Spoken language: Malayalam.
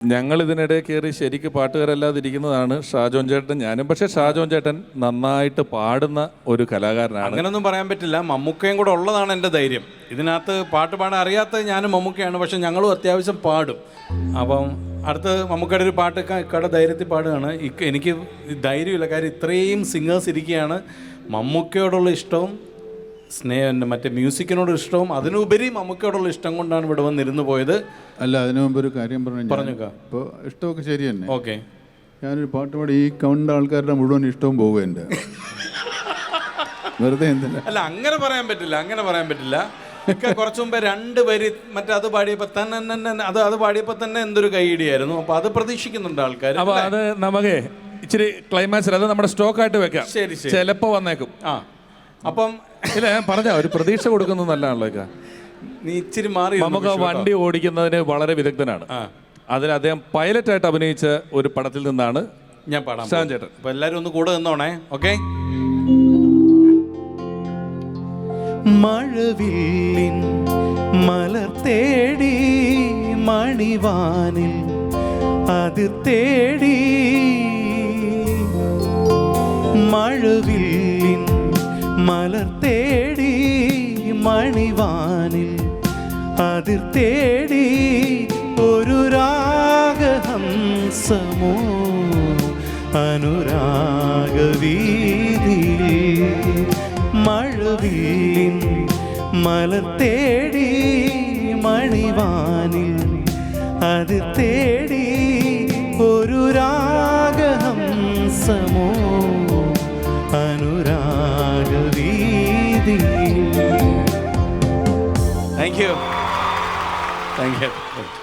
ഞങ്ങൾ ഇതിനിടെ കയറി ശരിക്ക് പാട്ടുകാരല്ലാതിരിക്കുന്നതാണ് ഷാജോൻ ചേട്ടൻ ഞാനും. പക്ഷെ ഷാജോൻ ചേട്ടൻ നന്നായിട്ട് പാടുന്ന ഒരു കലാകാരനാണ്. അങ്ങനൊന്നും പറയാൻ പറ്റില്ല. മമ്മൂക്കയും കൂടെ ഉള്ളതാണ് എൻ്റെ ധൈര്യം. ഇതിനകത്ത് പാട്ട് പാടാൻ അറിയാത്തത് ഞാനും മമ്മൂക്കയാണ്, പക്ഷെ ഞങ്ങളും അത്യാവശ്യം പാടും. അപ്പം അടുത്ത് മമ്മൂക്കയുടെ ഒരു പാട്ട് കട ധൈര്യത്തിൽ പാടുകയാണ്. എനിക്ക് ധൈര്യമില്ല, കാര്യം ഇത്രയും സിംഗേഴ്സ് ഇരിക്കുകയാണ്. മമ്മൂക്കയോടുള്ള ഇഷ്ടവും മറ്റേ മ്യൂസിക്കിനോട് ഇഷ്ടവും അതിനുപരി മമ്മൂക്കയോടുള്ള ഇഷ്ടം കൊണ്ടാണ് ഇവിടെ വന്നിരുന്നു പോയത്. അല്ല, അതിനു മുമ്പ് ഒരു കാര്യം പറഞ്ഞേക്കാം. ഇപ്പോൾ ഇഷ്ടമൊക്കെ ശരി തന്നെ. ഓക്കെ, ഞാനൊരു പാട്ട് പാടി ഈ കണ്ട ആൾക്കാരുടെ മുഴുവൻ ഇഷ്ടവും പോകുക എൻ്റെ വെറുതെ എന്തിനാ? അല്ല, അങ്ങനെ പറയാൻ പറ്റില്ല. കുറച്ചു മുമ്പേ 2 വരി മറ്റേ അത് പാടിയപ്പോൾ തന്നെ അത് പാടിയപ്പോൾ തന്നെ എന്തൊരു കൈയിടിയായിരുന്നു. അപ്പോൾ അത് പ്രതീക്ഷിക്കുന്നുണ്ട് ആൾക്കാർ. അപ്പോൾ അത് നമുക്ക് ഇച്ചിരി ക്ലൈമാക്സിൽ അത് നമ്മുടെ സ്റ്റോക്കായിട്ട് വെക്കാം. ശരി, ചിലപ്പോൾ വന്നേക്കും. അപ്പം ഇല്ല, ഞാൻ പറഞ്ഞ ഒരു പ്രതീക്ഷ കൊടുക്കുന്നത് നല്ലതാണല്ലോ. നീ ഇച്ചിരി മാറി. നമുക്ക് വണ്ടി ഓടിക്കുന്നതിന് വളരെ വിദഗ്ധനാണ്. അതിൽ അദ്ദേഹം പൈലറ്റായിട്ട് അഭിനയിച്ച ഒരു പടത്തിൽ നിന്നാണ് ഞാൻ പാടാം. ഷാൻ ചേട്ടൻ. അപ്പൊ എല്ലാരും ഒന്ന് കൂടെ നിന്നോണേ. ഓക്കെ. മഴവില്ലിൻ മലർ തേടി മണിവാനിൽ അതിർ തേടി, മഴവില്ലിൻ മലർ തേടി മണിവാനിൽ അതിർ തേടി, ഒരു രാഗഹംസമോ അനുരാഗവീതിയിൽ, മഴവില്ലിൻ മലർ തേടി മണിവാനിൽ അതിർ തേടി, ഒരു രാഗഹംസമോ അനുരാഗവീതിയിൽ. Thank you.